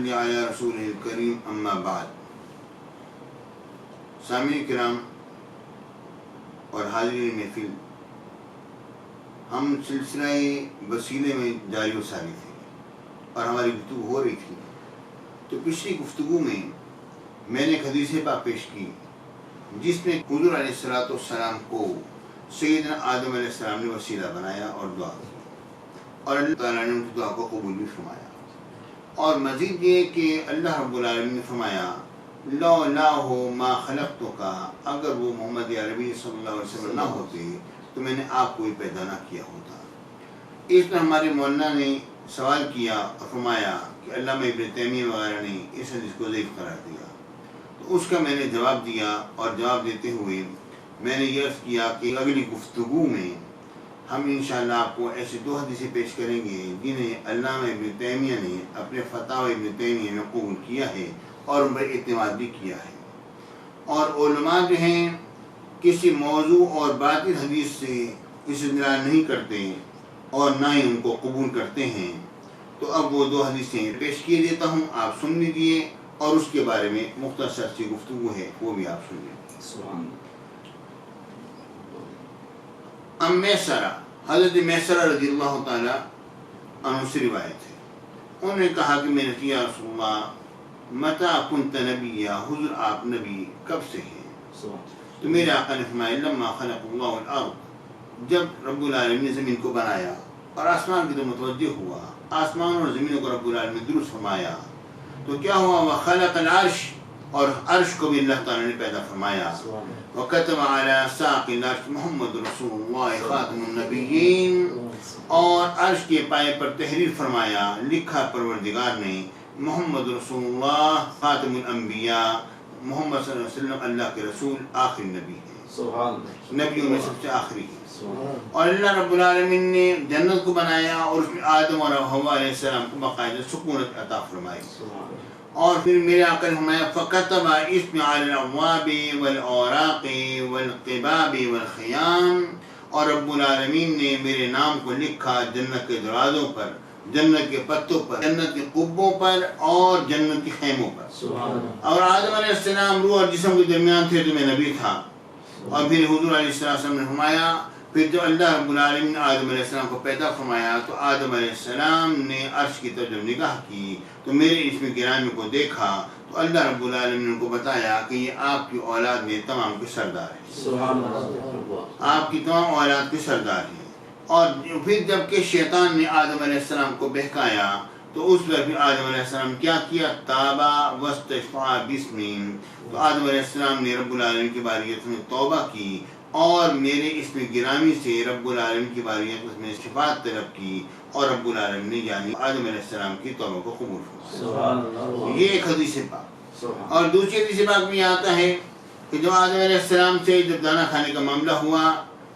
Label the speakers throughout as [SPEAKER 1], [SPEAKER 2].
[SPEAKER 1] صلی علی رسول الکریم اما بعد. سامعین کرام اور حاضرین محفل، ہم سلسلہ وسیلے میں جاری و ساری تھے اور ہماری گفتگو ہو رہی تھی. تو پچھلی گفتگو میں نے ایک حدیث پاک پیش کی جس میں حضور علیہ السلام کو سیدنا آدم علیہ السلام نے وسیلہ بنایا اور دعا کی، اور اللہ تعالیٰ نے ان کی دعا کو قبول بھی فرمایا. اور مزید یہ کہ اللہ رب العالمین نے فرمایا لولاہ ما خلقتک، اگر وہ محمد عربی صلی اللہ علیہ وسلم نہ ہوتے تو میں نے آپ کو ہی پیدا نہ کیا ہوتا. اس میں ہمارے مولانا نے سوال کیا اور فرمایا کہ علامہ ابن تیمیہ وغیرہ نے اس حدیث کو ضعیف قرار دیا. تو اس کا میں نے جواب دیا، اور جواب دیتے ہوئے میں نے یہ عرض کیا کہ اگلی گفتگو میں ہم انشاءاللہ آپ کو ایسے دو حدیثیں پیش کریں گے جنہیں علامہ ابن تیمیہ نے اپنے فتاوی ابن تیمیہ میں قبول کیا ہے اور ان پر اعتماد بھی کیا ہے. اور علماء جو ہیں کسی موضوع اور باطل حدیث سے استدلال نہیں کرتے اور نہ ہی ان کو قبول کرتے ہیں. تو اب وہ دو حدیثیں پیش کیے دیتا ہوں، آپ سن لیجیے، اور اس کے بارے میں مختصر سی گفتگو ہے وہ بھی آپ سنیے. میسرہ، حضرت میسرہ رضی اللہ تعالی عنہ سے روایت ہے، انہوں نے کہا کہ میں نے کیا رسول اللہ متى كنت نبی، حضور آپ نبی کب سے ہیں؟ تو میرے آقا نے فرمایا لما خلق اللہ الارض، جب رب العالمین نے زمین کو بنایا اور آسمان کی تو متوجہ ہوا، آسمان اور زمین کو رب العالمین نے درست فرمایا تو کیا ہوا، وخلق العرش، اور عرش کو بھی اللہ تعالیٰ نے پیدا فرمایا. وَكَتَبَ عَلَى سَاقِ الْعَرْشِ محمد رسول اللہ خاتم النبیین، اور عرش کے پائے پر تحریر فرمایا، لکھا پروردگار نے محمد رسول اللہ خاتم الانبیاء، محمد صلی اللہ علیہ وسلم اللہ کے رسول آخری نبی ہے، نبیوں میں سب سے آخری ہے. اور اللہ رب العالمین نے جنت کو بنایا اور اس میں آدم اور حوا علیہ السلام کو باقاعدہ سکونت عطا فرمائی. اور پھر میرے آقا نے فرمایا فَكَتَبَ اسْمِ عَلَى الْأَبْوَابِ وَالْأَوْرَاقِ وَالْقِبَابِ وَالْخِيَامِ، اور رب العالمین نے میرے نام کو لکھا جنت کے دروازوں پر، جنت کے پتوں پر، جنت کے قبوں پر اور جنت کے خیموں پر. اور آدم علیہ السلام روح اور جسم کے درمیان تھے تو میں نبی تھا. اور پھر حضور علیہ السلام نے فرمایا پھر جب اللہ رب العالمین نے آدم علیہ السلام کو پیدا فرمایا تو آدم علیہ السلام نے عرش کی طرف جب نگاہ کی تو میرے اس میں گرامی کو دیکھا تو اللہ رب العالمین نے ان کو بتایا کہ یہ آپ کی اولاد میں تمام کے سردار ہیں، آپ کی تمام اولاد کے سردار ہیں. اور پھر جب کہ شیطان نے آدم علیہ السلام کو بہکایا تو اس پر بھی آدم علیہ السلام کیا کیا، تابا واستشفع باسمی، تو آدم علیہ السلام نے رب العالمین کی باریت میں توبہ کی اور میرے اس میں گرامی سے رب العالمین کی باریت اس میں شفاعت طلب کی، اور رب العالمین نے یعنی آدم علیہ السلام کی توبہ کو قبول فرمایا. یہ ایک حدیث پاک. اور دوسری حدیث پاک میں آتا ہے کہ جب آدم علیہ السلام سے جب دانا کھانے کا معاملہ ہوا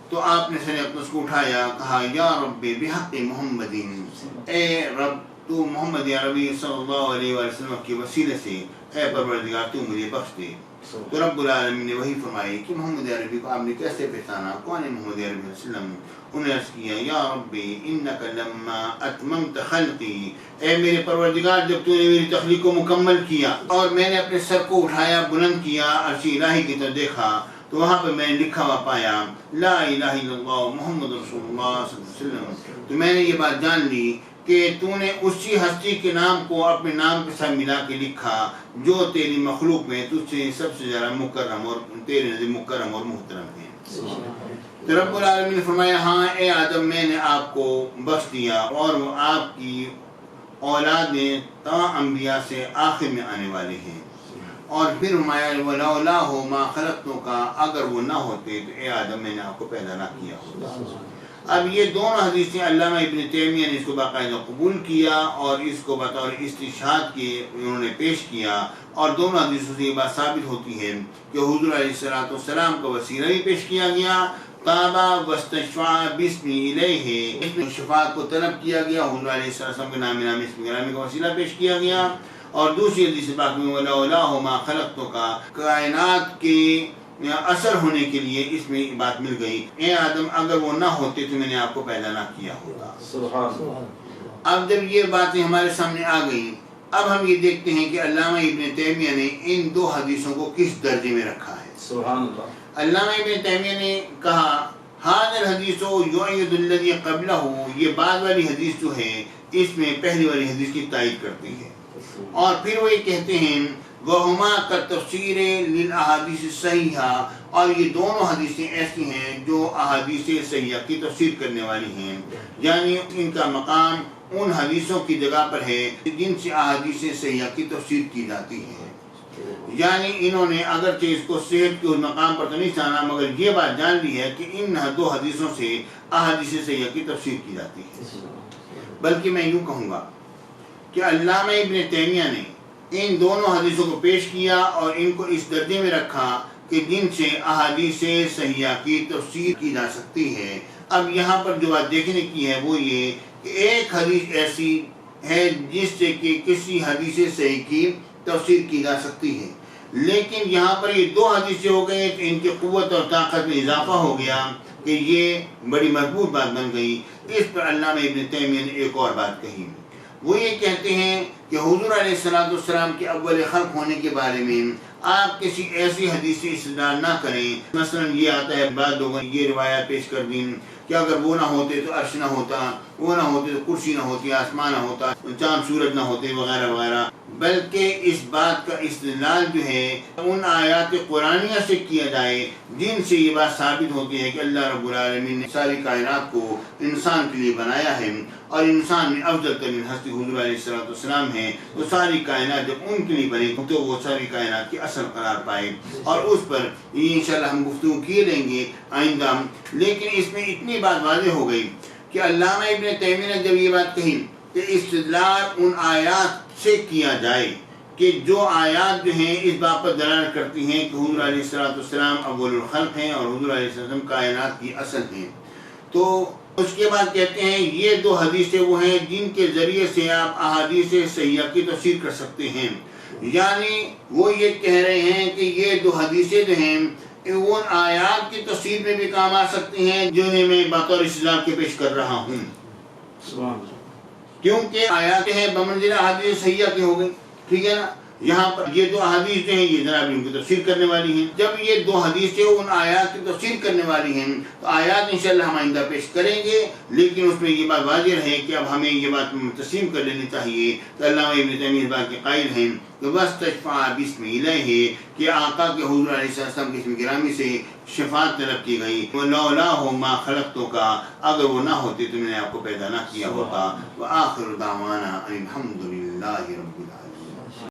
[SPEAKER 1] تو آپ نے سر اقدس کو اٹھایا، کہا یا رب بحق محمد، اے رب تو محمد عربی صلی اللہ علیہ وسلم کے وسیلے سے اے پروردگار تو مجھے بخش دے. تو رب العالمین نے وہی فرمائی کہ محمد عربی کو آپ نے کیسے پہچانا، کون ہے محمد عربی علیہ السلام؟ انہوں نے عرض کیا یا ربی انک لما اتممت خلقی، اے میرے پروردگار جب تو نے میری تخلیق کو مکمل کیا اور میں نے اپنے سر کو اٹھایا بلند کیا عرش الہی کی طرف دیکھا تو وہاں پہ میں نے لکھا ہوا پایا لا الہ الا اللہ محمد رسول اللہ صلی اللہ علیہ وسلم. تو میں نے یہ بات جان لی کہ تو نے اسی ہستی کے نام کو اپنے نام کے ساتھ ملا کے لکھا جو تیری مخلوق میں تجھ سے سب سے زیادہ مکرم اور تیرے نزدیک مکرم اور محترم ہے. تو رب العالمین نے فرمایا ہاں اے آدم میں نے آپ کو بخش دیا اور وہ آپ کی اولاد میں تمام انبیاء سے آخر میں آنے والے ہیں. اور پھر فرمایا وَلَوْلَاهُ مَا خَلَقْتُكَ، اگر وہ نہ ہوتے تو اے آدم میں نے آپ کو پیدا نہ کیا ہوتا. اب یہ دونوں حدیثیں علامہ ابن تیمیہ نے اس کو باقاعدہ قبول کیا اور اس کو بطور استشہاد کے انہوں نے پیش کیا، اور دونوں حدیثوں سے یہ بات ثابت ہوتی ہے کہ حضور علیہ السلام کا وسیلہ بھی پیش کیا گیا، تابا واستشفع باسمی الیہ، اس میں شفاعت کو طلب کیا گیا، حضور علیہ السلام کے نام اسم گرامی کا وسیلہ پیش کیا گیا. اور دوسری حدیث پاک میں وَلَوْلَاهُ مَا خَلَقْتُكَ، کائنات کے اثر ہونے کے لیے اس میں بات مل گئی اے آدم اگر وہ نہ ہوتے تو میں نے آپ کو پیدا نہ کیا ہوتا. اب جب یہ باتیں ہمارے سامنے آ گئی اب ہم یہ دیکھتے ہیں کہ علامہ ابن تیمیہ نے ان دو حدیثوں کو کس درجے میں رکھا ہے.
[SPEAKER 2] سبحان اللہ.
[SPEAKER 1] علامہ ابن تیمیہ نے کہا هذا الحدیث یعید الذی قبلہ، یہ بعد والی حدیث جو ہے اس میں پہلی والی حدیث کی تائید کرتی ہے. اور پھر وہ یہ کہتے ہیں وہما کا تفسیر للاحادیث الصحیحہ، اور یہ دونوں حدیثیں ایسی ہیں جو احادیث صحیحہ کی تفسیر کرنے والی ہیں، یعنی ان کا مقام ان حدیثوں کی جگہ پر ہے جن سے احادیث صحیحہ کی تفسیر کی جاتی ہے. یعنی انہوں نے اگرچہ اس کو صحت کے اس مقام پر تو نہیں جانا، مگر یہ بات جان لی ہے کہ ان دو حدیثوں سے احادیث صحیحہ کی تفسیر کی جاتی ہے. بلکہ میں یوں کہوں گا کہ علامہ ابن تیمیہ نے ان دونوں حدیثوں کو پیش کیا اور ان کو اس درجے میں رکھا کہ جن سے احادیث صحیحہ کی تفسیر کی جا سکتی ہے. اب یہاں پر جو بات دیکھنے کی ہے وہ یہ کہ ایک حدیث ایسی ہے جس سے کہ کسی حدیث صحیح کی تفسیر کی جا سکتی ہے، لیکن یہاں پر یہ دو حدیثیں ہو گئی تو ان کی قوت اور طاقت میں اضافہ ہو گیا کہ یہ بڑی مضبوط بات بن گئی. اس پر علامہ ابن تیمیہ نے ایک اور بات کہی، وہ یہ کہتے ہیں کہ حضور علیہ السلام کے اول خلق ہونے کے بارے میں آپ کسی ایسی حدیث سے استدلال نہ کریں. مثلا یہ آتا ہے بعض لوگوں نے یہ روایت پیش کر دی کہ اگر وہ نہ ہوتے تو عرش نہ ہوتا، وہ نہ ہوتے تو کرسی نہ ہوتی، آسمان نہ ہوتا، چاند سورج نہ ہوتے، وغیرہ وغیرہ. بلکہ اس بات کا استدلال جو ہے ان آیات قرآنیہ سے کیا جائے جن سے یہ بات ثابت ہوتی ہے کہ اللہ رب العالمین نے ساری کائنات کو انسان کے لیے بنایا ہے، اور انسان میں افضل ترین ہستی حضور علیہ السلام ہے. تو ساری کائنات جب ان کے لیے بنے تو وہ ساری کائنات کی اصل قرار پائے، اور اس پر انشاءاللہ ہم گفتگو کیے رہیں گے آئندہ. لیکن اس میں اتنی بات واضح ہو گئی کہ علامہ ابن تیمیہ نے جب یہ بات کہی کہ استدلال ان آیات سے کیا جائے کہ جو آیات جو ہیں اس بات پر دلالت کرتی ہیں کہ حضور علیہ السلام اول الخلق ہیں اور حضور علیہ السلام کائنات کی اصل ہیں. تو اس کے بعد کہتے ہیں یہ دو حدیثیں وہ ہیں جن کے ذریعے سے آپ احادیث صحیحہ کی تفسیر کر سکتے ہیں. یعنی وہ یہ کہہ رہے ہیں کہ یہ دو حدیثیں جو ہیں ان آیات کی تفسیر میں بھی کام آ سکتی ہیں جنہیں میں بطور استدلال کے پیش کر رہا ہوں، کیونکہ آیات ہیں بمنزلہ احادیث صحیحہ کی ہو گئی. ٹھیک ہے نا. یہاں پر یہ دو حدیث جو ہیں یہ جناب ان کی تفسیر کرنے والی ہیں. جب یہ دو حدیثیں ان آیات کی تفسیر کرنے والی ہیں تو آیات انشاءاللہ ہم آئندہ پیش کریں گے، لیکن اس میں یہ بات واضح رہے کہ اب ہمیں یہ بات تسلیم کر لینی چاہیے کہ علامہ ابن تیمیہ اس بات کے قائل ہیں کہ وَاسْتَشْفَعَ بِاسْمِ إِلَيْهِ کہ آقا کے حضور علیہ السلام کے اسم گرامی سے شفاعت طلب کی گئی. وَلَوْلَاهُ مَا خَلَقْتُكَ اگر وہ نہ ہوتے تو میں نے آپ کو پیدا نہ کیا ہوتا. وَآخِرُ دَعْوَانَا أَنِ الْحَمْدُ لِلَّهِ رَبِّ الْعَالَمِينَ.